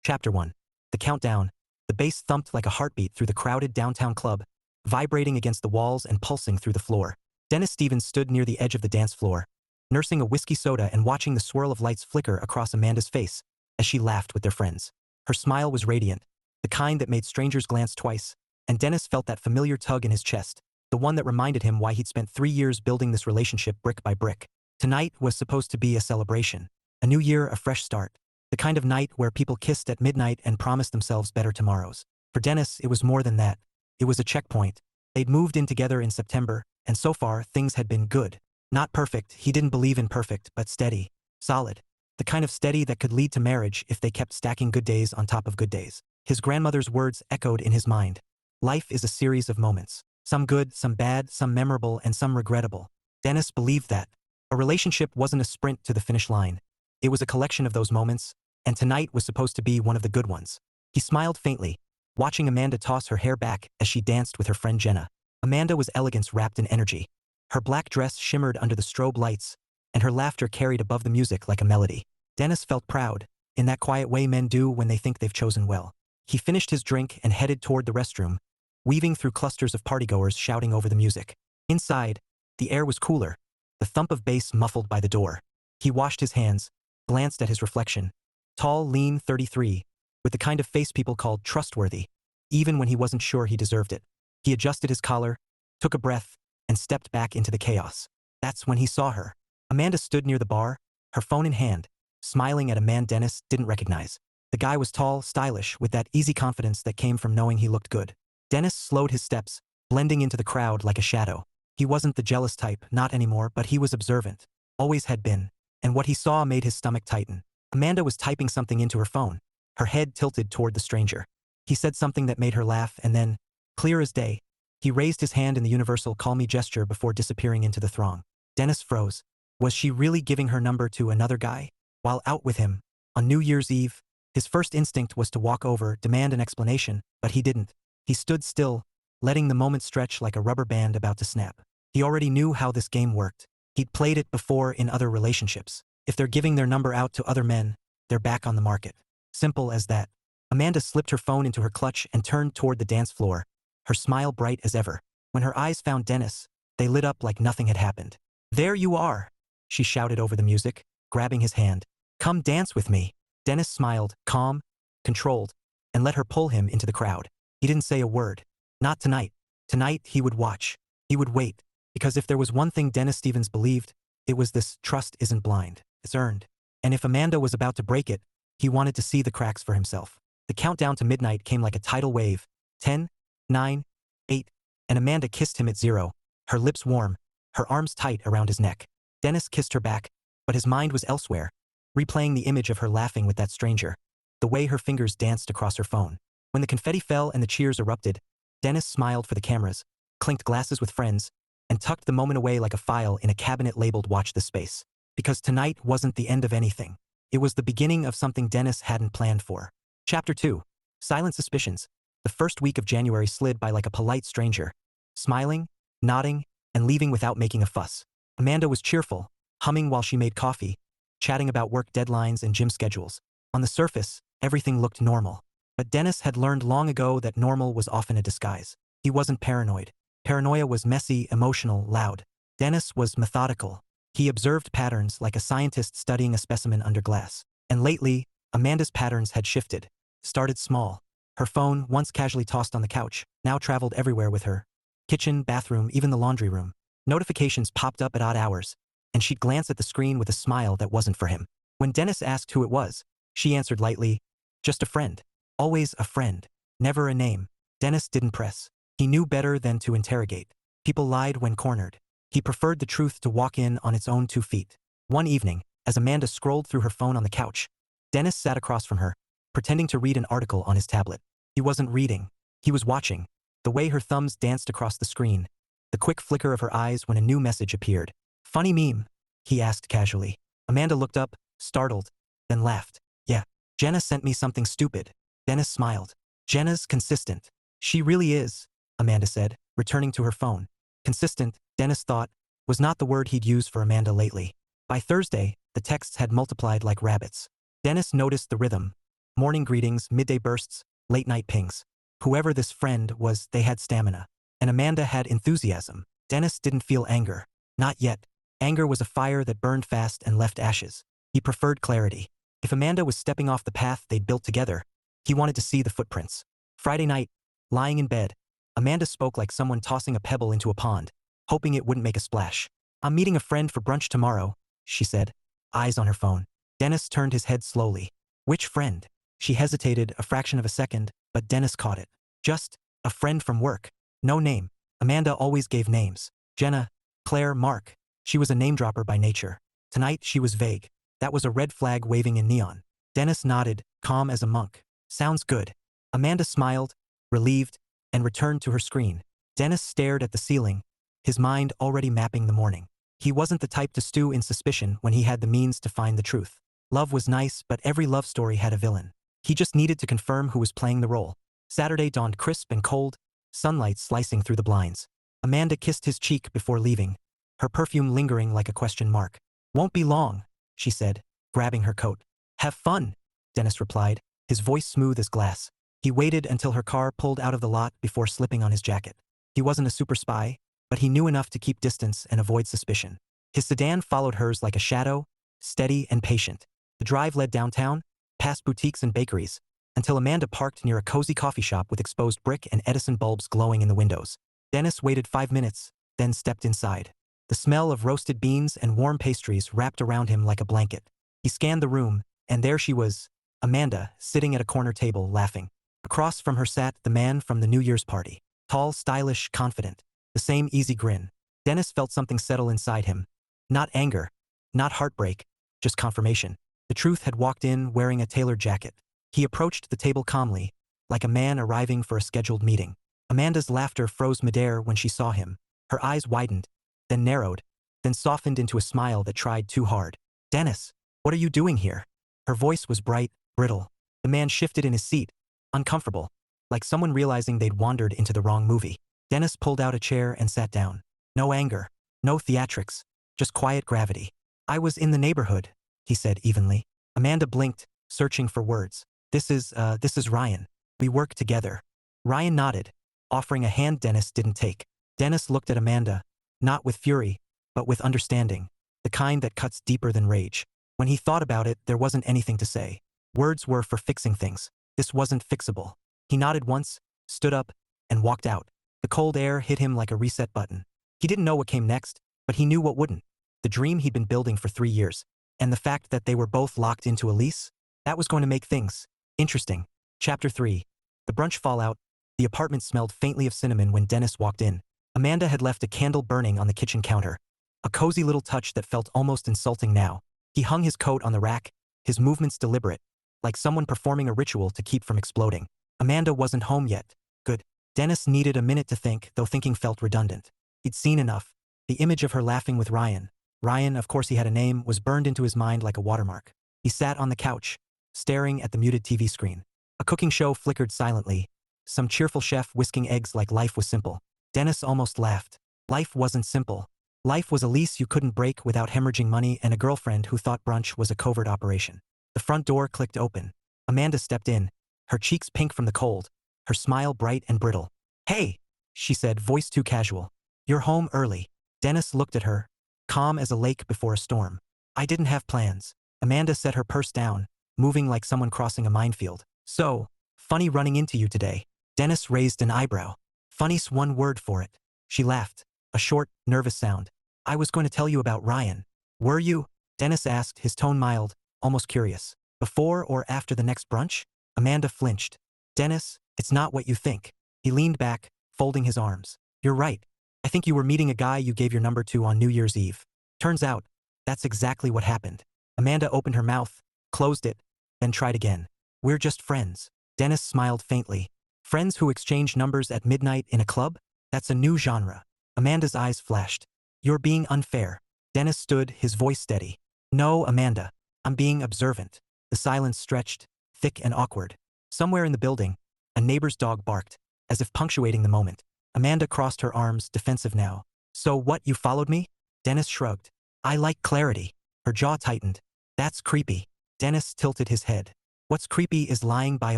Chapter 1. The Countdown. The bass thumped like a heartbeat through the crowded downtown club, vibrating against the walls and pulsing through the floor. Dennis Stevens stood near the edge of the dance floor, nursing a whiskey soda and watching the swirl of lights flicker across Amanda's face as she laughed with their friends. Her smile was radiant, the kind that made strangers glance twice, and Dennis felt that familiar tug in his chest, the one that reminded him why he'd spent 3 years building this relationship brick by brick. Tonight was supposed to be a celebration, a new year, a fresh start, the kind of night where people kissed at midnight and promised themselves better tomorrows. For Dennis, it was more than that. It was a checkpoint. They'd moved in together in September, and so far, things had been good. Not perfect, he didn't believe in perfect, but steady. Solid. The kind of steady that could lead to marriage if they kept stacking good days on top of good days. His grandmother's words echoed in his mind. Life is a series of moments. Some good, some bad, some memorable, and some regrettable. Dennis believed that. A relationship wasn't a sprint to the finish line. It was a collection of those moments, and tonight was supposed to be one of the good ones. He smiled faintly, watching Amanda toss her hair back as she danced with her friend Jenna. Amanda was elegance wrapped in energy. Her black dress shimmered under the strobe lights, and her laughter carried above the music like a melody. Dennis felt proud, in that quiet way men do when they think they've chosen well. He finished his drink and headed toward the restroom, weaving through clusters of partygoers shouting over the music. Inside, the air was cooler, the thump of bass muffled by the door. He washed his hands, glanced at his reflection. Tall, lean, 33, with the kind of face people called trustworthy, even when he wasn't sure he deserved it. He adjusted his collar, took a breath, and stepped back into the chaos. That's when he saw her. Amanda stood near the bar, her phone in hand, smiling at a man Dennis didn't recognize. The guy was tall, stylish, with that easy confidence that came from knowing he looked good. Dennis slowed his steps, blending into the crowd like a shadow. He wasn't the jealous type, not anymore, but he was observant. Always had been. And what he saw made his stomach tighten. Amanda was typing something into her phone, her head tilted toward the stranger. He said something that made her laugh, and then, clear as day, he raised his hand in the universal call me gesture before disappearing into the throng. Dennis froze. Was she really giving her number to another guy? While out with him, on New Year's Eve, his first instinct was to walk over, demand an explanation, but he didn't. He stood still, letting the moment stretch like a rubber band about to snap. He already knew how this game worked. He'd played it before in other relationships. If they're giving their number out to other men, they're back on the market. Simple as that. Amanda slipped her phone into her clutch and turned toward the dance floor, her smile bright as ever. When her eyes found Dennis, they lit up like nothing had happened. There you are, she shouted over the music, grabbing his hand. Come dance with me. Dennis smiled, calm, controlled, and let her pull him into the crowd. He didn't say a word. Not tonight. Tonight, he would watch. He would wait. Because if there was one thing Dennis Stevens believed, it was this: trust isn't blind, it's earned. And if Amanda was about to break it, he wanted to see the cracks for himself. The countdown to midnight came like a tidal wave. 10, 9, 8, and Amanda kissed him at 0, her lips warm, her arms tight around his neck. Dennis kissed her back, but his mind was elsewhere, replaying the image of her laughing with that stranger, the way her fingers danced across her phone. When the confetti fell and the cheers erupted, Dennis smiled for the cameras, clinked glasses with friends, and tucked the moment away like a file in a cabinet labeled "Watch this space." Because tonight wasn't the end of anything. It was the beginning of something Dennis hadn't planned for. Chapter 2. Silent Suspicions. The first week of January slid by like a polite stranger, smiling, nodding, and leaving without making a fuss. Amanda was cheerful, humming while she made coffee, chatting about work deadlines and gym schedules. On the surface, everything looked normal. But Dennis had learned long ago that normal was often a disguise. He wasn't paranoid. Paranoia was messy, emotional, loud. Dennis was methodical. He observed patterns like a scientist studying a specimen under glass. And lately, Amanda's patterns had shifted. Started small. Her phone, once casually tossed on the couch, now traveled everywhere with her. Kitchen, bathroom, even the laundry room. Notifications popped up at odd hours, and she'd glance at the screen with a smile that wasn't for him. When Dennis asked who it was, she answered lightly, "Just a friend." Always a friend. Never a name. Dennis didn't press. He knew better than to interrogate. People lied when cornered. He preferred the truth to walk in on its own 2 feet. One evening, as Amanda scrolled through her phone on the couch, Dennis sat across from her, pretending to read an article on his tablet. He wasn't reading. He was watching. The way her thumbs danced across the screen. The quick flicker of her eyes when a new message appeared. "Funny meme?" he asked casually. Amanda looked up, startled, then laughed. "Yeah, Jenna sent me something stupid." Dennis smiled. "Jenna's consistent." "She really is," Amanda said, returning to her phone. Consistent, Dennis thought, was not the word he'd used for Amanda lately. By Thursday, the texts had multiplied like rabbits. Dennis noticed the rhythm. Morning greetings, midday bursts, late-night pings. Whoever this friend was, they had stamina. And Amanda had enthusiasm. Dennis didn't feel anger. Not yet. Anger was a fire that burned fast and left ashes. He preferred clarity. If Amanda was stepping off the path they'd built together, he wanted to see the footprints. Friday night, lying in bed, Amanda spoke like someone tossing a pebble into a pond, hoping it wouldn't make a splash. I'm meeting a friend for brunch tomorrow, she said, eyes on her phone. Dennis turned his head slowly. Which friend? She hesitated a fraction of a second, but Dennis caught it. Just a friend from work. No name. Amanda always gave names. Jenna, Claire, Mark. She was a name-dropper by nature. Tonight she was vague. That was a red flag waving in neon. Dennis nodded, calm as a monk. Sounds good. Amanda smiled, relieved, and returned to her screen. Dennis stared at the ceiling, his mind already mapping the morning. He wasn't the type to stew in suspicion when he had the means to find the truth. Love was nice, but every love story had a villain. He just needed to confirm who was playing the role. Saturday dawned crisp and cold, sunlight slicing through the blinds. Amanda kissed his cheek before leaving, her perfume lingering like a question mark. Won't be long, she said, grabbing her coat. Have fun, Dennis replied, his voice smooth as glass. He waited until her car pulled out of the lot before slipping on his jacket. He wasn't a super spy, but he knew enough to keep distance and avoid suspicion. His sedan followed hers like a shadow, steady and patient. The drive led downtown, past boutiques and bakeries, until Amanda parked near a cozy coffee shop with exposed brick and Edison bulbs glowing in the windows. Dennis waited 5 minutes, then stepped inside. The smell of roasted beans and warm pastries wrapped around him like a blanket. He scanned the room, and there she was, Amanda, sitting at a corner table, laughing. Across from her sat the man from the New Year's party. Tall, stylish, confident. The same easy grin. Dennis felt something settle inside him. Not anger, not heartbreak, just confirmation. The truth had walked in wearing a tailored jacket. He approached the table calmly, like a man arriving for a scheduled meeting. Amanda's laughter froze midair when she saw him. Her eyes widened, then narrowed, then softened into a smile that tried too hard. Dennis, what are you doing here? Her voice was bright, brittle. The man shifted in his seat, uncomfortable, like someone realizing they'd wandered into the wrong movie. Dennis pulled out a chair and sat down. No anger, no theatrics, just quiet gravity. I was in the neighborhood, he said evenly. Amanda blinked, searching for words. This is Ryan. We work together. Ryan nodded, offering a hand Dennis didn't take. Dennis looked at Amanda, not with fury, but with understanding, the kind that cuts deeper than rage. When he thought about it, there wasn't anything to say. Words were for fixing things. This wasn't fixable. He nodded once, stood up, and walked out. The cold air hit him like a reset button. He didn't know what came next, but he knew what wouldn't. The dream he'd been building for 3 years, and the fact that they were both locked into a lease, that was going to make things interesting. Chapter 3. The brunch fallout. The apartment smelled faintly of cinnamon when Dennis walked in. Amanda had left a candle burning on the kitchen counter. A cozy little touch that felt almost insulting now. He hung his coat on the rack, his movements deliberate, like someone performing a ritual to keep from exploding. Amanda wasn't home yet. Good. Dennis needed a minute to think, though thinking felt redundant. He'd seen enough. The image of her laughing with Ryan. Ryan, of course he had a name, was burned into his mind like a watermark. He sat on the couch, staring at the muted TV screen. A cooking show flickered silently, some cheerful chef whisking eggs like life was simple. Dennis almost laughed. Life wasn't simple. Life was a lease you couldn't break without hemorrhaging money and a girlfriend who thought brunch was a covert operation. The front door clicked open. Amanda stepped in, her cheeks pink from the cold, her smile bright and brittle. Hey, she said, voice too casual. You're home early. Dennis looked at her, calm as a lake before a storm. I didn't have plans. Amanda set her purse down, moving like someone crossing a minefield. So, funny running into you today. Dennis raised an eyebrow. Funny's one word for it. She laughed, a short, nervous sound. I was going to tell you about Ryan. Were you? Dennis asked, his tone mild, almost curious. Before or after the next brunch? Amanda flinched. Dennis, it's not what you think. He leaned back, folding his arms. You're right. I think you were meeting a guy you gave your number to on New Year's Eve. Turns out, that's exactly what happened. Amanda opened her mouth, closed it, then tried again. We're just friends. Dennis smiled faintly. Friends who exchange numbers at midnight in a club? That's a new genre. Amanda's eyes flashed. You're being unfair. Dennis stood, his voice steady. No, Amanda. I'm being observant. The silence stretched, thick and awkward. Somewhere in the building, a neighbor's dog barked, as if punctuating the moment. Amanda crossed her arms, defensive now. So what, you followed me? Dennis shrugged. I like clarity. Her jaw tightened. That's creepy. Dennis tilted his head. What's creepy is lying by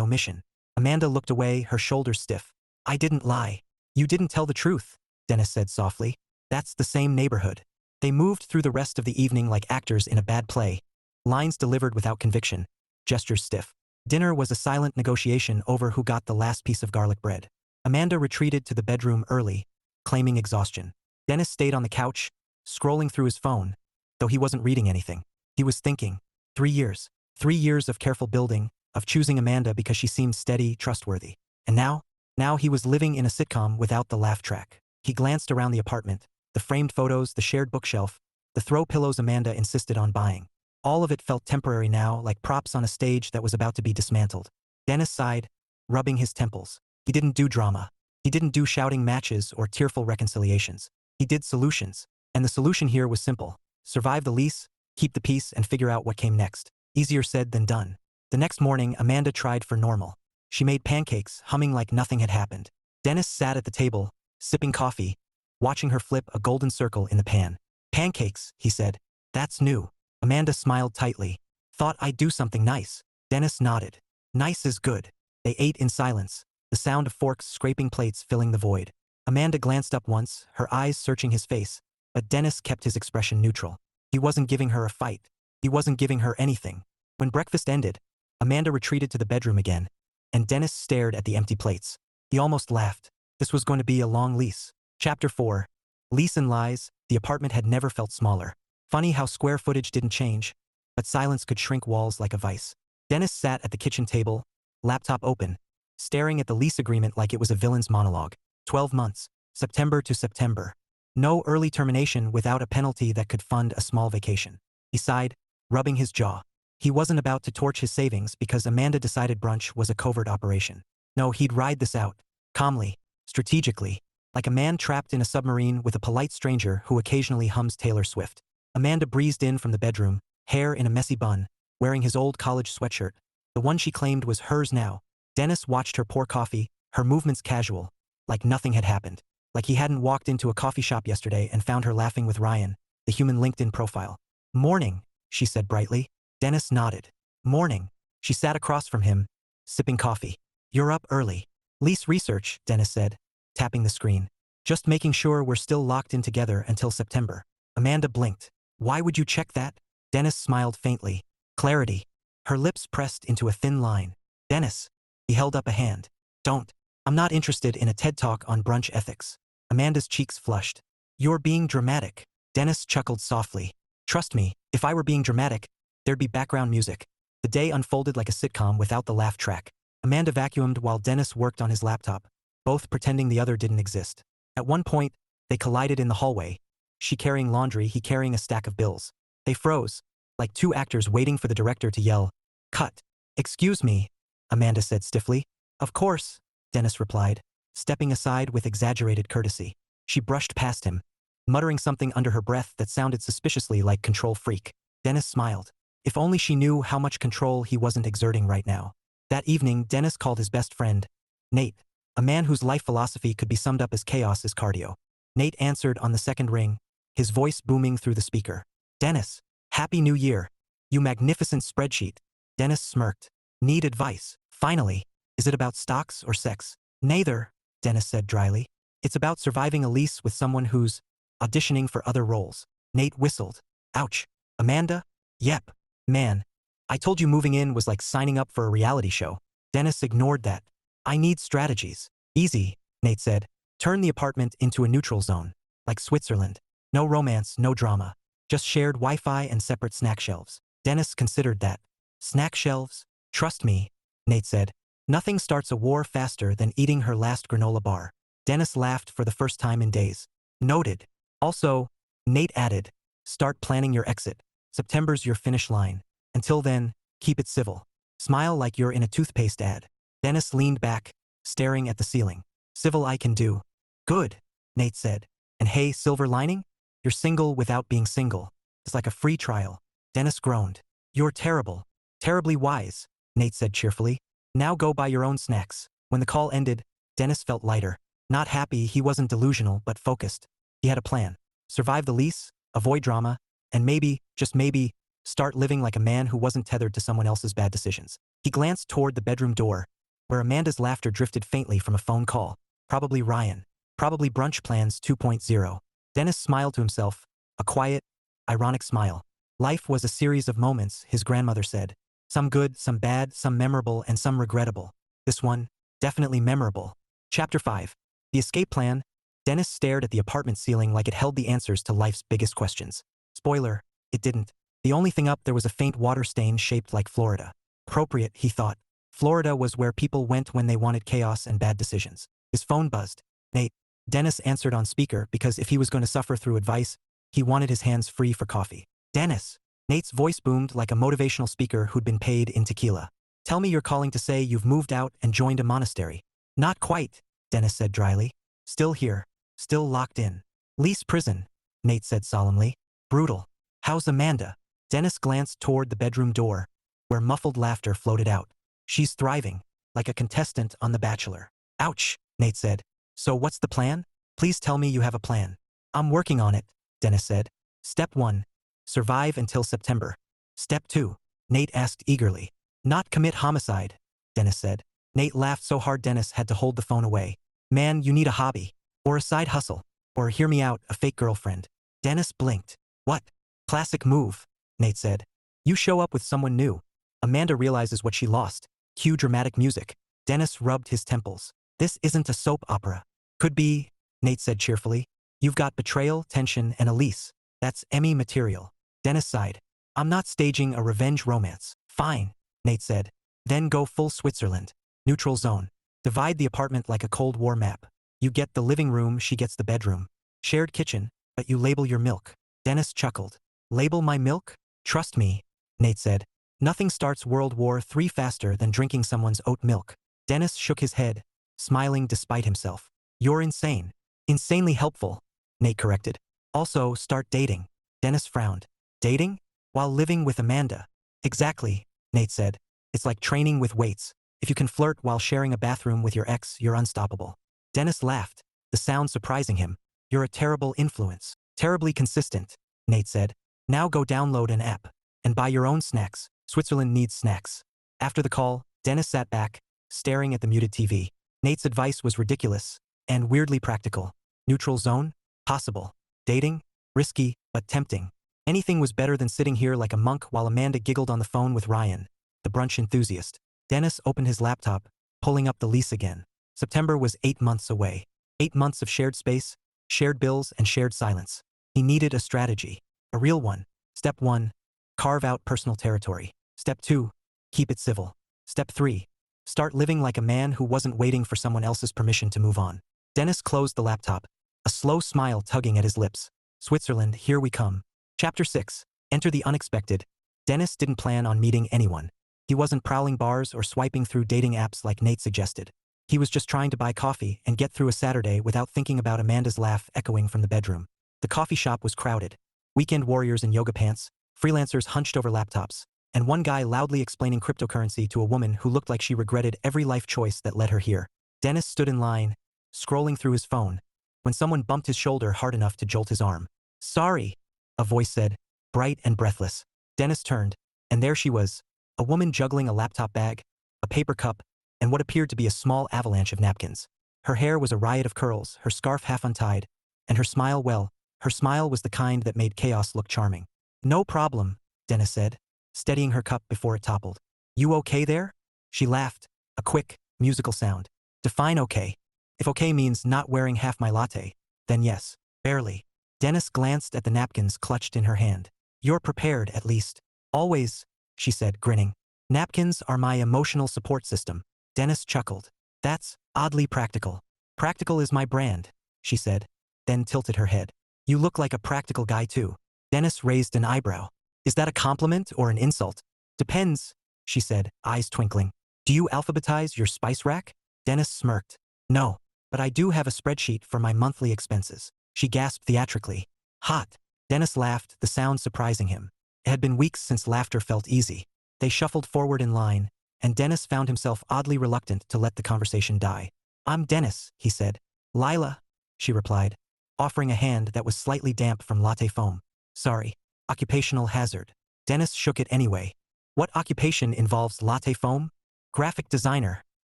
omission. Amanda looked away, her shoulders stiff. I didn't lie. You didn't tell the truth, Dennis said softly. That's the same neighborhood. They moved through the rest of the evening like actors in a bad play. Lines delivered without conviction. Gestures stiff. Dinner was a silent negotiation over who got the last piece of garlic bread. Amanda retreated to the bedroom early, claiming exhaustion. Dennis stayed on the couch, scrolling through his phone, though he wasn't reading anything. He was thinking. 3 years. 3 years of careful building, of choosing Amanda because she seemed steady, trustworthy. And now he was living in a sitcom without the laugh track. He glanced around the apartment, the framed photos, the shared bookshelf, the throw pillows Amanda insisted on buying. All of it felt temporary now, like props on a stage that was about to be dismantled. Dennis sighed, rubbing his temples. He didn't do drama. He didn't do shouting matches or tearful reconciliations. He did solutions. And the solution here was simple. Survive the lease, keep the peace, and figure out what came next. Easier said than done. The next morning, Amanda tried for normal. She made pancakes, humming like nothing had happened. Dennis sat at the table, sipping coffee, watching her flip a golden circle in the pan. Pancakes, he said. That's new. Amanda smiled tightly. Thought I'd do something nice. Dennis nodded. Nice is good. They ate in silence, the sound of forks scraping plates filling the void. Amanda glanced up once, her eyes searching his face, but Dennis kept his expression neutral. He wasn't giving her a fight. He wasn't giving her anything. When breakfast ended, Amanda retreated to the bedroom again, and Dennis stared at the empty plates. He almost laughed. This was going to be a long lease. Chapter 4. Lease and Lies. The apartment had never felt smaller. Funny how square footage didn't change, but silence could shrink walls like a vice. Dennis sat at the kitchen table, laptop open, staring at the lease agreement like it was a villain's monologue. 12 months. September to September. No early termination without a penalty that could fund a small vacation. He sighed, rubbing his jaw. He wasn't about to torch his savings because Amanda decided brunch was a covert operation. No, he'd ride this out. Calmly. Strategically. Like a man trapped in a submarine with a polite stranger who occasionally hums Taylor Swift. Amanda breezed in from the bedroom, hair in a messy bun, wearing his old college sweatshirt. The one she claimed was hers now. Dennis watched her pour coffee, her movements casual, like nothing had happened. Like he hadn't walked into a coffee shop yesterday and found her laughing with Ryan, the human LinkedIn profile. Morning, she said brightly. Dennis nodded. Morning. She sat across from him, sipping coffee. You're up early. Lease research, Dennis said, tapping the screen. Just making sure we're still locked in together until September. Amanda blinked. Why would you check that? Dennis smiled faintly. Clarity. Her lips pressed into a thin line. Dennis. He held up a hand. Don't. I'm not interested in a TED Talk on brunch ethics. Amanda's cheeks flushed. You're being dramatic. Dennis chuckled softly. Trust me, if I were being dramatic, there'd be background music. The day unfolded like a sitcom without the laugh track. Amanda vacuumed while Dennis worked on his laptop, both pretending the other didn't exist. At one point, they collided in the hallway. She carrying laundry, he carrying a stack of bills. They froze, like two actors waiting for the director to yell, "Cut." Excuse me, Amanda said stiffly. Of course, Dennis replied, stepping aside with exaggerated courtesy. She brushed past him, muttering something under her breath that sounded suspiciously like control freak. Dennis smiled. If only she knew how much control he wasn't exerting right now. That evening, Dennis called his best friend, Nate, a man whose life philosophy could be summed up as chaos is cardio. Nate answered on the second ring, his voice booming through the speaker. Dennis, Happy New Year. You magnificent spreadsheet. Dennis smirked. Need advice. Finally. Is it about stocks or sex? Neither, Dennis said dryly. It's about surviving a lease with someone who's auditioning for other roles. Nate whistled. Ouch. Amanda? Yep. Man. I told you moving in was like signing up for a reality show. Dennis ignored that. I need strategies. Easy, Nate said. Turn the apartment into a neutral zone. Like Switzerland. No romance, no drama. Just shared Wi-Fi and separate snack shelves. Dennis considered that. Snack shelves? Trust me, Nate said. Nothing starts a war faster than eating her last granola bar. Dennis laughed for the first time in days. Noted. Also, Nate added, start planning your exit. September's your finish line. Until then, keep it civil. Smile like you're in a toothpaste ad. Dennis leaned back, staring at the ceiling. Civil I can do. Good, Nate said. And hey, silver lining? You're single without being single. It's like a free trial. Dennis groaned. You're terrible. Terribly wise, Nate said cheerfully. Now go buy your own snacks. When the call ended, Dennis felt lighter. Not happy, he wasn't delusional, but focused. He had a plan. Survive the lease, avoid drama, and maybe, just maybe, start living like a man who wasn't tethered to someone else's bad decisions. He glanced toward the bedroom door, where Amanda's laughter drifted faintly from a phone call. Probably Ryan. Probably brunch plans 2.0. Dennis smiled to himself, a quiet, ironic smile. Life was a series of moments, his grandmother said. Some good, some bad, some memorable, and some regrettable. This one, definitely memorable. Chapter 5. The escape plan. Dennis stared at the apartment ceiling like it held the answers to life's biggest questions. Spoiler, it didn't. The only thing up there was a faint water stain shaped like Florida. Appropriate, he thought. Florida was where people went when they wanted chaos and bad decisions. His phone buzzed. Nate. Dennis answered on speaker because if he was going to suffer through advice, he wanted his hands free for coffee. Dennis. Nate's voice boomed like a motivational speaker who'd been paid in tequila. Tell me you're calling to say you've moved out and joined a monastery. Not quite, Dennis said dryly. Still here. Still locked in. Lease prison, Nate said solemnly. Brutal. How's Amanda? Dennis glanced toward the bedroom door, where muffled laughter floated out. She's thriving, like a contestant on The Bachelor. Ouch, Nate said. So what's the plan? Please tell me you have a plan. I'm working on it, Dennis said. Step 1. Survive until September. Step 2. Nate asked eagerly. Not commit homicide, Dennis said. Nate laughed so hard Dennis had to hold the phone away. Man, you need a hobby. Or a side hustle. Or, hear me out, a fake girlfriend. Dennis blinked. What? Classic move, Nate said. You show up with someone new. Amanda realizes what she lost. Cue dramatic music. Dennis rubbed his temples. This isn't a soap opera. Could be, Nate said cheerfully. You've got betrayal, tension, and a lease. That's Emmy material. Dennis sighed. I'm not staging a revenge romance. Fine, Nate said. Then go full Switzerland. Neutral zone. Divide the apartment like a Cold War map. You get the living room, she gets the bedroom. Shared kitchen, but you label your milk. Dennis chuckled. Label my milk? Trust me, Nate said. Nothing starts World War III faster than drinking someone's oat milk. Dennis shook his head, smiling despite himself. You're insane. Insanely helpful, Nate corrected. Also, start dating. Dennis frowned. Dating? While living with Amanda. Exactly, Nate said. It's like training with weights. If you can flirt while sharing a bathroom with your ex, you're unstoppable. Dennis laughed, the sound surprising him. You're a terrible influence. Terribly consistent, Nate said. Now go download an app. And buy your own snacks. Switzerland needs snacks. After the call, Dennis sat back, staring at the muted TV. Nate's advice was ridiculous, and weirdly practical. Neutral zone? Possible. Dating? Risky, but tempting. Anything was better than sitting here like a monk while Amanda giggled on the phone with Ryan, the brunch enthusiast. Dennis opened his laptop, pulling up the lease again. September was 8 months away. 8 months of shared space, shared bills, and shared silence. He needed a strategy. A real one. Step 1. Carve out personal territory. Step 2. Keep it civil. Step 3. Start living like a man who wasn't waiting for someone else's permission to move on. Dennis closed the laptop, a slow smile tugging at his lips. Switzerland, here we come. Chapter 6. Enter the unexpected. Dennis didn't plan on meeting anyone. He wasn't prowling bars or swiping through dating apps like Nate suggested. He was just trying to buy coffee and get through a Saturday without thinking about Amanda's laugh echoing from the bedroom. The coffee shop was crowded. Weekend warriors in yoga pants, freelancers hunched over laptops, and one guy loudly explaining cryptocurrency to a woman who looked like she regretted every life choice that led her here. Dennis stood in line, scrolling through his phone, when someone bumped his shoulder hard enough to jolt his arm. Sorry, a voice said, bright and breathless. Dennis turned, and there she was, a woman juggling a laptop bag, a paper cup, and what appeared to be a small avalanche of napkins. Her hair was a riot of curls, her scarf half untied, and her smile, well, her smile was the kind that made chaos look charming. No problem, Dennis said, steadying her cup before it toppled. You okay there? She laughed, a quick, musical sound. Define okay. If okay means not wearing half my latte, then yes, barely. Dennis glanced at the napkins clutched in her hand. You're prepared, at least. Always, she said, grinning. Napkins are my emotional support system. Dennis chuckled. That's oddly practical. Practical is my brand, she said, then tilted her head. You look like a practical guy too. Dennis raised an eyebrow. Is that a compliment or an insult? Depends, she said, eyes twinkling. Do you alphabetize your spice rack? Dennis smirked. No, but I do have a spreadsheet for my monthly expenses. She gasped theatrically. Hot. Dennis laughed, the sound surprising him. It had been weeks since laughter felt easy. They shuffled forward in line, and Dennis found himself oddly reluctant to let the conversation die. I'm Dennis, he said. Lila, she replied, offering a hand that was slightly damp from latte foam. Sorry. Occupational hazard. Dennis shook it anyway. What occupation involves latte foam? Graphic designer,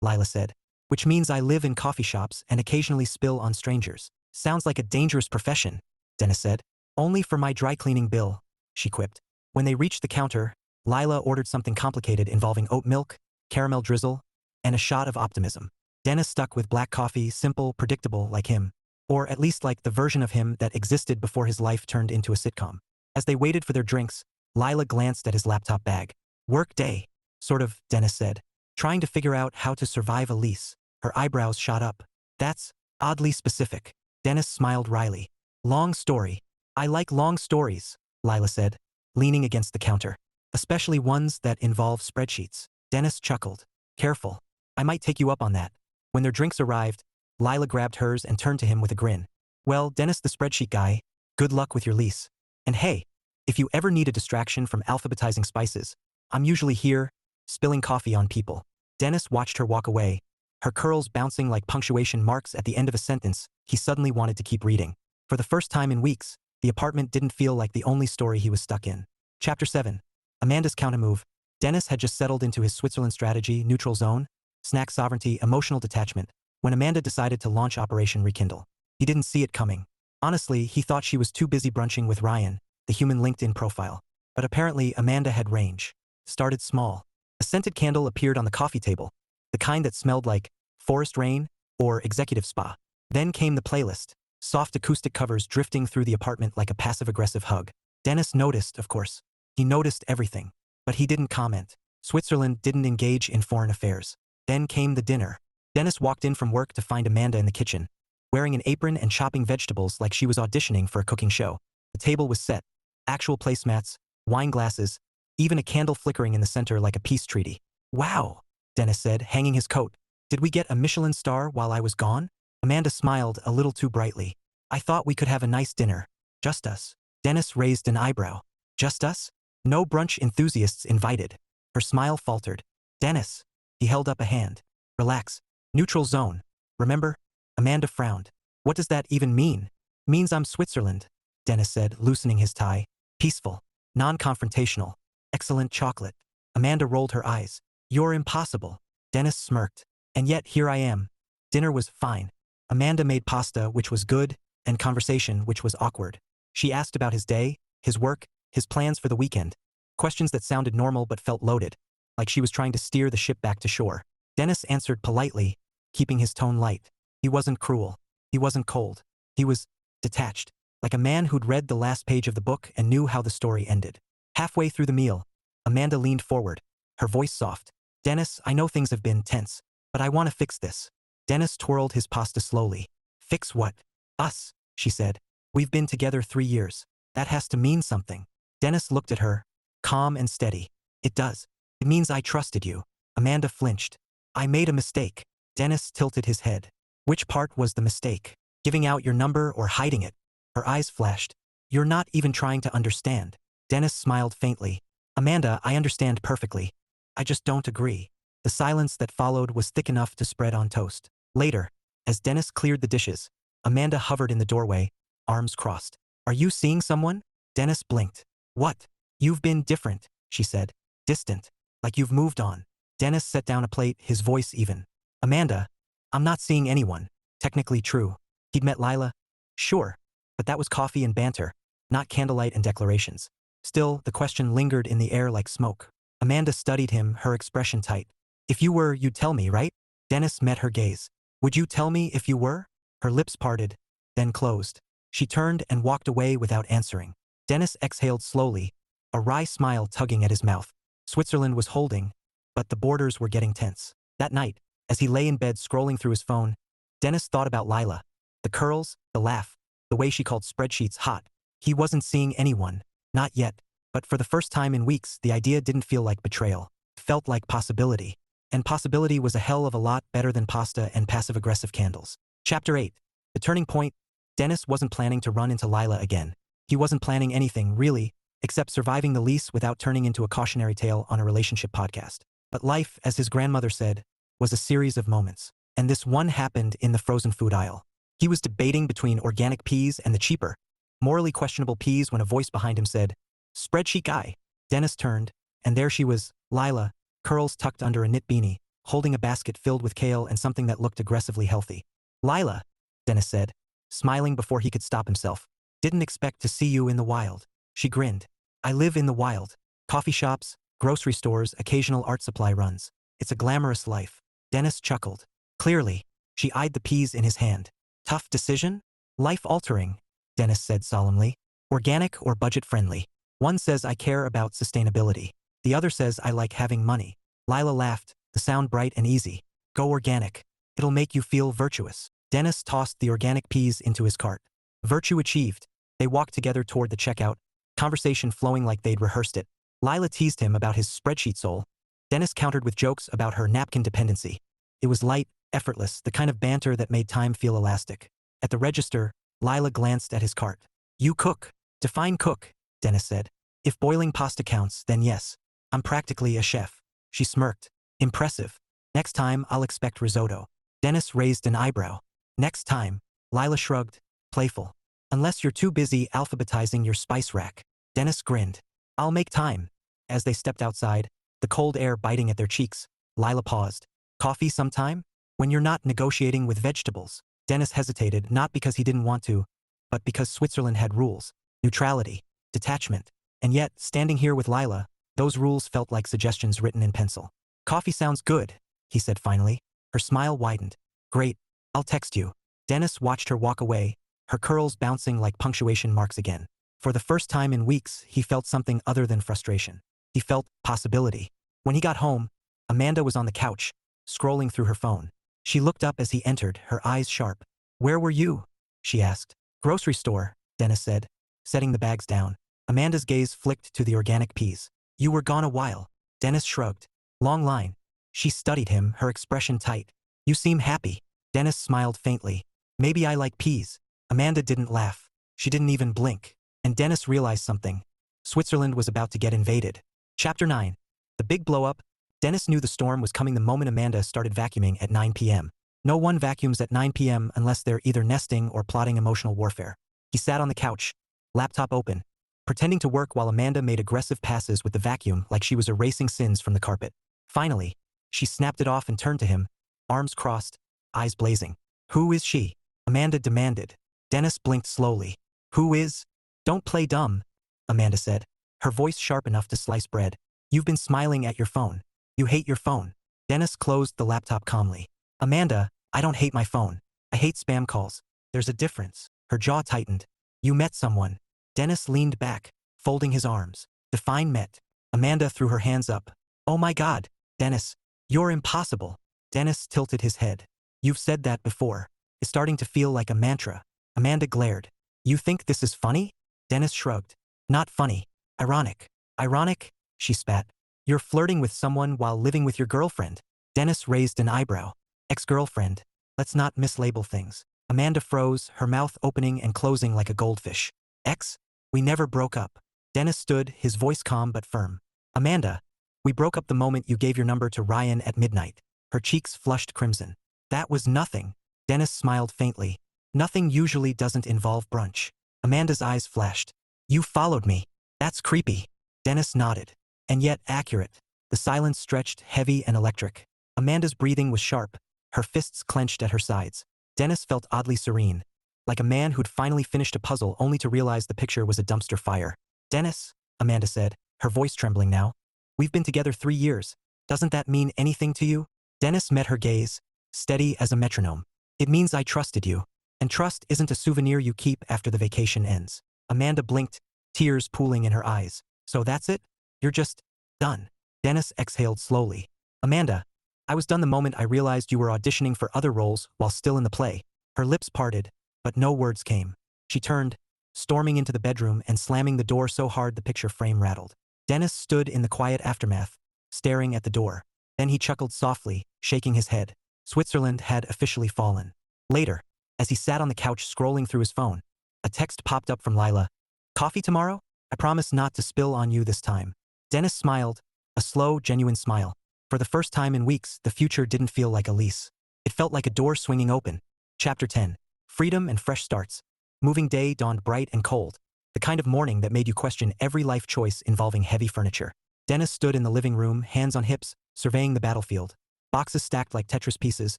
Lila said. Which means I live in coffee shops and occasionally spill on strangers. Sounds like a dangerous profession, Dennis said. Only for my dry cleaning bill, she quipped. When they reached the counter, Lila ordered something complicated involving oat milk, caramel drizzle, and a shot of optimism. Dennis stuck with black coffee, simple, predictable like him. Or at least like the version of him that existed before his life turned into a sitcom. As they waited for their drinks, Lila glanced at his laptop bag. Work day, sort of, Dennis said. Trying to figure out how to survive a lease. Her eyebrows shot up. That's oddly specific. Dennis smiled wryly. Long story. I like long stories, Lila said, leaning against the counter. Especially ones that involve spreadsheets. Dennis chuckled. Careful. I might take you up on that. When their drinks arrived, Lila grabbed hers and turned to him with a grin. Well, Dennis the spreadsheet guy, good luck with your lease. And hey, if you ever need a distraction from alphabetizing spices, I'm usually here, spilling coffee on people. Dennis watched her walk away, her curls bouncing like punctuation marks at the end of a sentence. He suddenly wanted to keep reading. For the first time in weeks, the apartment didn't feel like the only story he was stuck in. Chapter 7. Amanda's countermove. Dennis had just settled into his Switzerland strategy, neutral zone, snack sovereignty, emotional detachment, when Amanda decided to launch Operation Rekindle. He didn't see it coming. Honestly, he thought she was too busy brunching with Ryan, the human LinkedIn profile. But apparently, Amanda had range. Started small. A scented candle appeared on the coffee table, the kind that smelled like forest rain or executive spa. Then came the playlist, soft acoustic covers drifting through the apartment like a passive-aggressive hug. Dennis noticed, of course. He noticed everything. But he didn't comment. Switzerland didn't engage in foreign affairs. Then came the dinner. Dennis walked in from work to find Amanda in the kitchen, wearing an apron and chopping vegetables like she was auditioning for a cooking show. The table was set. Actual placemats, wine glasses, even a candle flickering in the center like a peace treaty. Wow, Dennis said, hanging his coat. Did we get a Michelin star while I was gone? Amanda smiled a little too brightly. I thought we could have a nice dinner. Just us. Dennis raised an eyebrow. Just us? No brunch enthusiasts invited. Her smile faltered. Dennis. He held up a hand. Relax. Neutral zone. Remember? Amanda frowned. What does that even mean? Means I'm Switzerland, Dennis said, loosening his tie. Peaceful. Non-confrontational. Excellent chocolate. Amanda rolled her eyes. You're impossible. Dennis smirked. And yet here I am. Dinner was fine. Amanda made pasta, which was good, and conversation, which was awkward. She asked about his day, his work, his plans for the weekend. Questions that sounded normal but felt loaded, like she was trying to steer the ship back to shore. Dennis answered politely, keeping his tone light. He wasn't cruel. He wasn't cold. He was detached, like a man who'd read the last page of the book and knew how the story ended. Halfway through the meal, Amanda leaned forward, her voice soft. Dennis, I know things have been tense, but I want to fix this. Dennis twirled his pasta slowly. Fix what? Us, she said. We've been together 3 years. That has to mean something. Dennis looked at her, calm and steady. It does. It means I trusted you. Amanda flinched. I made a mistake. Dennis tilted his head. Which part was the mistake? Giving out your number or hiding it? Her eyes flashed. You're not even trying to understand. Dennis smiled faintly. Amanda, I understand perfectly. I just don't agree. The silence that followed was thick enough to spread on toast. Later, as Dennis cleared the dishes, Amanda hovered in the doorway, arms crossed. Are you seeing someone? Dennis blinked. What? You've been different, she said. Distant. Like you've moved on. Dennis set down a plate, his voice even. Amanda, I'm not seeing anyone. Technically true. He'd met Lila? Sure. But that was coffee and banter, not candlelight and declarations. Still, the question lingered in the air like smoke. Amanda studied him, her expression tight. If you were, you'd tell me, right? Dennis met her gaze. Would you tell me if you were? Her lips parted, then closed. She turned and walked away without answering. Dennis exhaled slowly, a wry smile tugging at his mouth. Switzerland was holding, but the borders were getting tense. That night, as he lay in bed scrolling through his phone, Dennis thought about Lila. The curls, the laugh, the way she called spreadsheets hot. He wasn't seeing anyone. Not yet. But for the first time in weeks, the idea didn't feel like betrayal. It felt like possibility. And possibility was a hell of a lot better than pasta and passive-aggressive candles. Chapter 8. The turning point. Dennis wasn't planning to run into Lila again. He wasn't planning anything, really, except surviving the lease without turning into a cautionary tale on a relationship podcast. But life, as his grandmother said, was a series of moments. And this one happened in the frozen food aisle. He was debating between organic peas and the cheaper, morally questionable peas when a voice behind him said, Spreadsheet guy. Dennis turned, and there she was, Lila, curls tucked under a knit beanie, holding a basket filled with kale and something that looked aggressively healthy. Lila, Dennis said, smiling before he could stop himself. Didn't expect to see you in the wild. She grinned. I live in the wild. Coffee shops, grocery stores, occasional art supply runs. It's a glamorous life. Dennis chuckled. Clearly, she eyed the peas in his hand. Tough decision? Life-altering, Dennis said solemnly. Organic or budget-friendly. One says I care about sustainability. The other says I like having money. Lila laughed, the sound bright and easy. Go organic. It'll make you feel virtuous. Dennis tossed the organic peas into his cart. Virtue achieved. They walked together toward the checkout, conversation flowing like they'd rehearsed it. Lila teased him about his spreadsheet soul. Dennis countered with jokes about her napkin dependency. It was light, effortless, the kind of banter that made time feel elastic. At the register, Lila glanced at his cart. You cook. Define cook, Dennis said. If boiling pasta counts, then yes. I'm practically a chef. She smirked. Impressive. Next time, I'll expect risotto. Dennis raised an eyebrow. Next time, Lila shrugged, playful. Unless you're too busy alphabetizing your spice rack. Dennis grinned. I'll make time. As they stepped outside, the cold air biting at their cheeks, Lila paused. Coffee sometime? When you're not negotiating with vegetables. Dennis hesitated, not because he didn't want to, but because Switzerland had rules. Neutrality. Detachment. And yet, standing here with Lila, those rules felt like suggestions written in pencil. Coffee sounds good, he said finally. Her smile widened. Great. I'll text you. Dennis watched her walk away, her curls bouncing like punctuation marks again. For the first time in weeks, he felt something other than frustration. He felt possibility. When he got home, Amanda was on the couch, scrolling through her phone. She looked up as he entered, her eyes sharp. Where were you? She asked. Grocery store, Dennis said, setting the bags down. Amanda's gaze flicked to the organic peas. You were gone a while. Dennis shrugged. Long line. She studied him, her expression tight. You seem happy. Dennis smiled faintly. Maybe I like peas. Amanda didn't laugh. She didn't even blink. And Dennis realized something. Switzerland was about to get invaded. Chapter 9. The big blow-up. Dennis knew the storm was coming the moment Amanda started vacuuming at 9 p.m. No one vacuums at 9 p.m. unless they're either nesting or plotting emotional warfare. He sat on the couch, laptop open, pretending to work while Amanda made aggressive passes with the vacuum like she was erasing sins from the carpet. Finally, she snapped it off and turned to him, arms crossed, eyes blazing. Who is she? Amanda demanded. Dennis blinked slowly. Who is? Don't play dumb, Amanda said, her voice sharp enough to slice bread. You've been smiling at your phone. You hate your phone. Dennis closed the laptop calmly. Amanda, I don't hate my phone. I hate spam calls. There's a difference. Her jaw tightened. You met someone. Dennis leaned back, folding his arms. Define met. Amanda threw her hands up. Oh my God, Dennis. You're impossible. Dennis tilted his head. You've said that before. It's starting to feel like a mantra. Amanda glared. You think this is funny? Dennis shrugged. Not funny. Ironic. Ironic? She spat. You're flirting with someone while living with your girlfriend. Dennis raised an eyebrow. Ex-girlfriend. Let's not mislabel things. Amanda froze, her mouth opening and closing like a goldfish. Ex? We never broke up. Dennis stood, his voice calm but firm. Amanda, we broke up the moment you gave your number to Ryan at midnight. Her cheeks flushed crimson. That was nothing. Dennis smiled faintly. Nothing usually doesn't involve brunch. Amanda's eyes flashed. You followed me. That's creepy. Dennis nodded. And yet accurate. The silence stretched, heavy and electric. Amanda's breathing was sharp, her fists clenched at her sides. Dennis felt oddly serene, like a man who'd finally finished a puzzle only to realize the picture was a dumpster fire. Dennis, Amanda said, her voice trembling now. We've been together 3 years. Doesn't that mean anything to you? Dennis met her gaze, steady as a metronome. It means I trusted you. And trust isn't a souvenir you keep after the vacation ends. Amanda blinked, tears pooling in her eyes. So that's it? You're just done. Dennis exhaled slowly. Amanda, I was done the moment I realized you were auditioning for other roles while still in the play. Her lips parted, but no words came. She turned, storming into the bedroom and slamming the door so hard the picture frame rattled. Dennis stood in the quiet aftermath, staring at the door. Then he chuckled softly, shaking his head. Switzerland had officially fallen. Later, as he sat on the couch scrolling through his phone, a text popped up from Lila. Coffee tomorrow? I promise not to spill on you this time. Dennis smiled, a slow, genuine smile. For the first time in weeks, the future didn't feel like a lease. It felt like a door swinging open. Chapter 10. Freedom and fresh starts. Moving day dawned bright and cold, the kind of morning that made you question every life choice involving heavy furniture. Dennis stood in the living room, hands on hips, surveying the battlefield. Boxes stacked like Tetris pieces,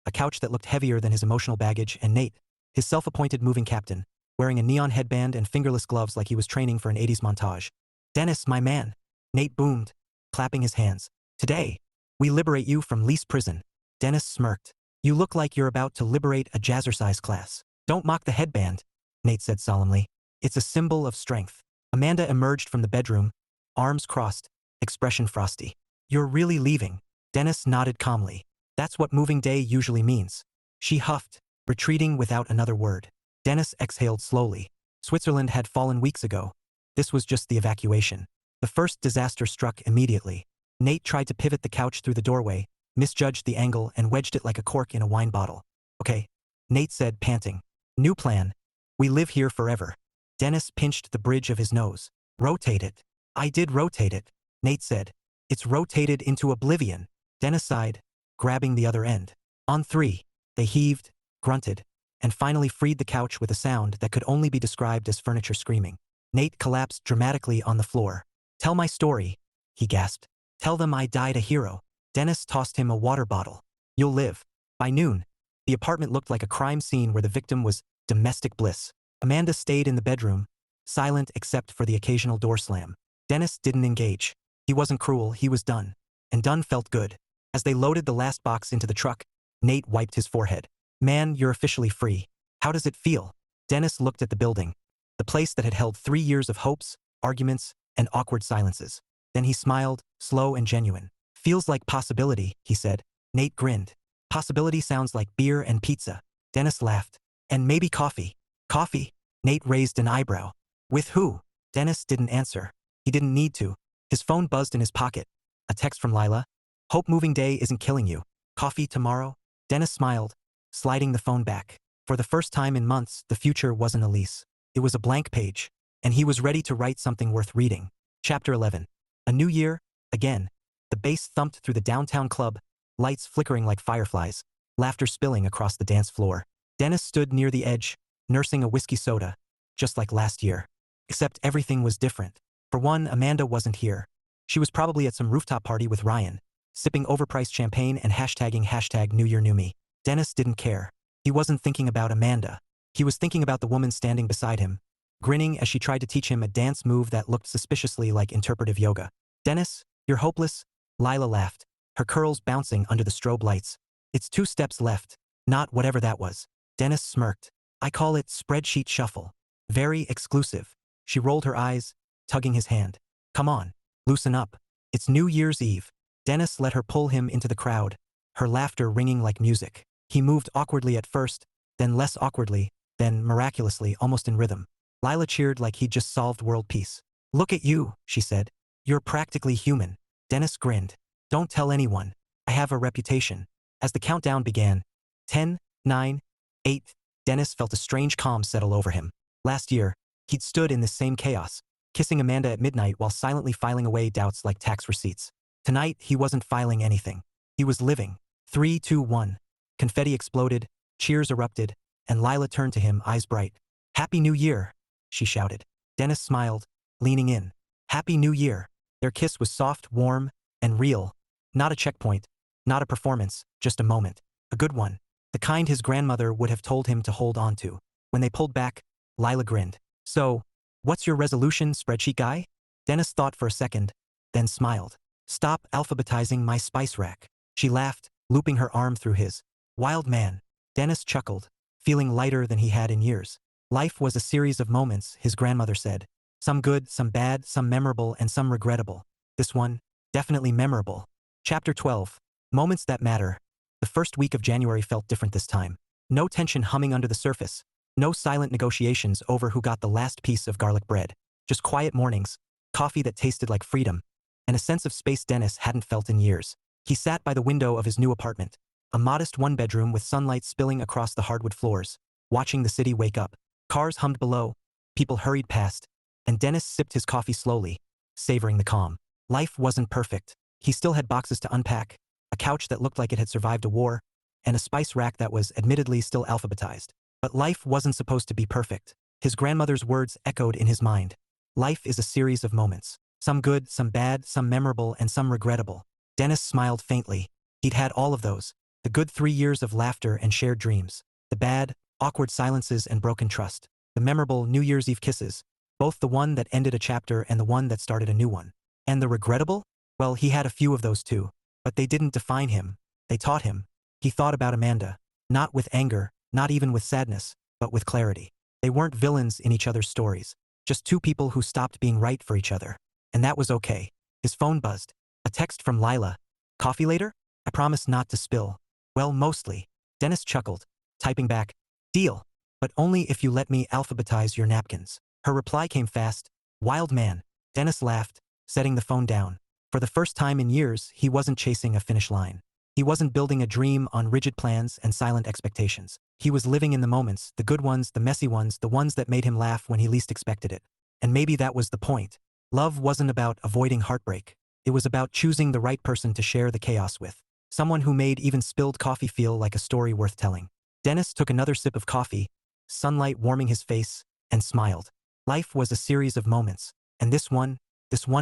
a couch that looked heavier than his emotional baggage, and Nate, his self-appointed moving captain, wearing a neon headband and fingerless gloves like he was training for an 80s montage. "Dennis, my man," Nate boomed, clapping his hands. "Today, we liberate you from lease prison." Dennis smirked. "You look like you're about to liberate a jazzercise class." "Don't mock the headband," Nate said solemnly. "It's a symbol of strength." Amanda emerged from the bedroom, arms crossed, expression frosty. "You're really leaving?" Dennis nodded calmly. "That's what moving day usually means." She huffed, retreating without another word. Dennis exhaled slowly. Switzerland had fallen weeks ago. This was just the evacuation. The first disaster struck immediately. Nate tried to pivot the couch through the doorway, misjudged the angle, and wedged it like a cork in a wine bottle. "Okay," Nate said, panting. "New plan. We live here forever." Dennis pinched the bridge of his nose. "Rotate it." "I did rotate it," Nate said. "It's rotated into oblivion." Dennis sighed, grabbing the other end. On three, they heaved, grunted, and finally freed the couch with a sound that could only be described as furniture screaming. Nate collapsed dramatically on the floor. "Tell my story," he gasped. "Tell them I died a hero." Dennis tossed him a water bottle. "You'll live." By noon, the apartment looked like a crime scene where the victim was domestic bliss. Amanda stayed in the bedroom, silent except for the occasional door slam. Dennis didn't engage. He wasn't cruel, he was done. And done felt good. As they loaded the last box into the truck, Nate wiped his forehead. "Man, you're officially free. How does it feel?" Dennis looked at the building, the place that had held 3 years of hopes, arguments, and awkward silences. Then he smiled, slow and genuine. "Feels like possibility," he said. Nate grinned. "Possibility sounds like beer and pizza." Dennis laughed. "And maybe coffee." "Coffee?" Nate raised an eyebrow. "With who?" Dennis didn't answer. He didn't need to. His phone buzzed in his pocket. A text from Lila. "Hope moving day isn't killing you. Coffee tomorrow?" Dennis smiled, sliding the phone back. For the first time in months, the future wasn't a lease. It was a blank page, and he was ready to write something worth reading. Chapter 11. A new year, again. The bass thumped through the downtown club, lights flickering like fireflies, laughter spilling across the dance floor. Dennis stood near the edge, nursing a whiskey soda, just like last year. Except everything was different. For one, Amanda wasn't here. She was probably at some rooftop party with Ryan, sipping overpriced champagne and hashtagging #NewYearNewMe. Dennis didn't care. He wasn't thinking about Amanda. He was thinking about the woman standing beside him, grinning as she tried to teach him a dance move that looked suspiciously like interpretive yoga. "Dennis, you're hopeless?" Lila laughed, her curls bouncing under the strobe lights. "It's 2 steps left, not whatever that was." Dennis smirked. "I call it spreadsheet shuffle. Very exclusive." She rolled her eyes, tugging his hand. "Come on, loosen up. It's New Year's Eve." Dennis let her pull him into the crowd, her laughter ringing like music. He moved awkwardly at first, then less awkwardly, then miraculously, almost in rhythm. Lila cheered like he'd just solved world peace. "Look at you," she said. "You're practically human." Dennis grinned. "Don't tell anyone. I have a reputation." As the countdown began, 10, 9, 8, Dennis felt a strange calm settle over him. Last year, he'd stood in this same chaos, kissing Amanda at midnight while silently filing away doubts like tax receipts. Tonight, he wasn't filing anything. He was living. 3, 2, 1. Confetti exploded, cheers erupted, and Lila turned to him, eyes bright. "Happy New Year," she shouted. Dennis smiled, leaning in. "Happy New Year." Their kiss was soft, warm, and real. Not a checkpoint, not a performance, just a moment. A good one. The kind his grandmother would have told him to hold on to. When they pulled back, Lila grinned. "So, what's your resolution, spreadsheet guy?" Dennis thought for a second, then smiled. "Stop alphabetizing my spice rack." She laughed, looping her arm through his. "Wild man." Dennis chuckled, feeling lighter than he had in years. Life was a series of moments, his grandmother said. Some good, some bad, some memorable, and some regrettable. This one, definitely memorable. Chapter 12. Moments that matter. The first week of January felt different this time. No tension humming under the surface. No silent negotiations over who got the last piece of garlic bread. Just quiet mornings, coffee that tasted like freedom, and a sense of space Dennis hadn't felt in years. He sat by the window of his new apartment, a modest one-bedroom with sunlight spilling across the hardwood floors, watching the city wake up. Cars hummed below, people hurried past, and Dennis sipped his coffee slowly, savoring the calm. Life wasn't perfect. He still had boxes to unpack, a couch that looked like it had survived a war, and a spice rack that was admittedly still alphabetized. But life wasn't supposed to be perfect. His grandmother's words echoed in his mind. Life is a series of moments. Some good, some bad, some memorable, and some regrettable. Dennis smiled faintly. He'd had all of those. The good 3 years of laughter and shared dreams. The bad, awkward silences and broken trust. The memorable New Year's Eve kisses. Both the one that ended a chapter and the one that started a new one. And the regrettable? Well, he had a few of those too. But they didn't define him. They taught him. He thought about Amanda. Not with anger, not even with sadness, but with clarity. They weren't villains in each other's stories. Just two people who stopped being right for each other. And that was okay. His phone buzzed. A text from Lila. Coffee later? I promise not to spill. Well, mostly. Dennis chuckled, typing back, deal. But only if you let me alphabetize your napkins. Her reply came fast. Wild man. Dennis laughed, setting the phone down. For the first time in years, he wasn't chasing a finish line. He wasn't building a dream on rigid plans and silent expectations. He was living in the moments, the good ones, the messy ones, the ones that made him laugh when he least expected it. And maybe that was the point. Love wasn't about avoiding heartbreak. It was about choosing the right person to share the chaos with. Someone who made even spilled coffee feel like a story worth telling. Dennis took another sip of coffee, sunlight warming his face, and smiled. Life was a series of moments, and this one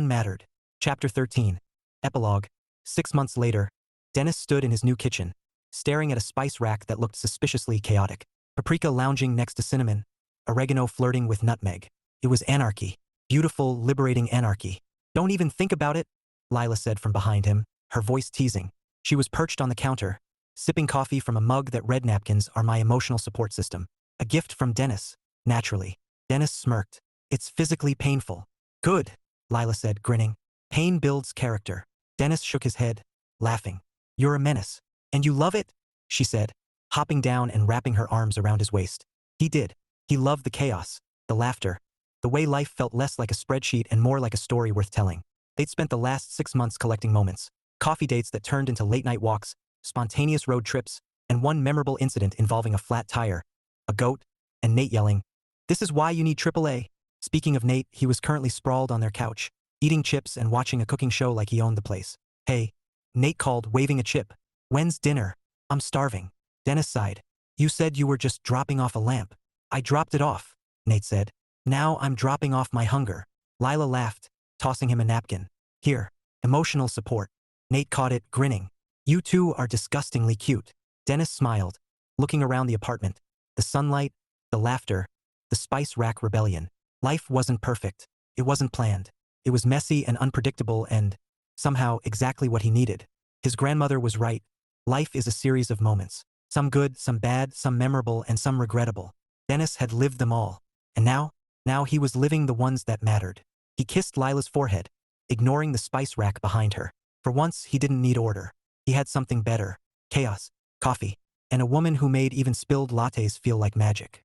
mattered. Chapter 13. Epilogue. 6 months later, Dennis stood in his new kitchen, staring at a spice rack that looked suspiciously chaotic. Paprika lounging next to cinnamon, oregano flirting with nutmeg. It was anarchy. Beautiful, liberating anarchy. Don't even think about it, Lila said from behind him, her voice teasing. She was perched on the counter, sipping coffee from a mug that read napkins are my emotional support system. A gift from Dennis, naturally. Dennis smirked. It's physically painful. Good, Lila said, grinning. Pain builds character. Dennis shook his head, laughing. You're a menace. And you love it? She said, hopping down and wrapping her arms around his waist. He did. He loved the chaos, the laughter, the way life felt less like a spreadsheet and more like a story worth telling. They'd spent the last 6 months collecting moments, coffee dates that turned into late-night walks, spontaneous road trips, and one memorable incident involving a flat tire, a goat, and Nate yelling, "This is why you need AAA." Speaking of Nate, he was currently sprawled on their couch, eating chips and watching a cooking show like he owned the place. Hey, Nate called, waving a chip. When's dinner? I'm starving. Dennis sighed. You said you were just dropping off a lamp. I dropped it off, Nate said. Now I'm dropping off my hunger. Lila laughed, tossing him a napkin. Here, emotional support. Nate caught it, grinning. You two are disgustingly cute. Dennis smiled, looking around the apartment. The sunlight, the laughter, the spice rack rebellion. Life wasn't perfect. It wasn't planned. It was messy and unpredictable and, somehow, exactly what he needed. His grandmother was right. Life is a series of moments. Some good, some bad, some memorable, and some regrettable. Dennis had lived them all. And now he was living the ones that mattered. He kissed Lila's forehead, ignoring the spice rack behind her. For once, he didn't need order. He had something better. Chaos, coffee, and a woman who made even spilled lattes feel like magic.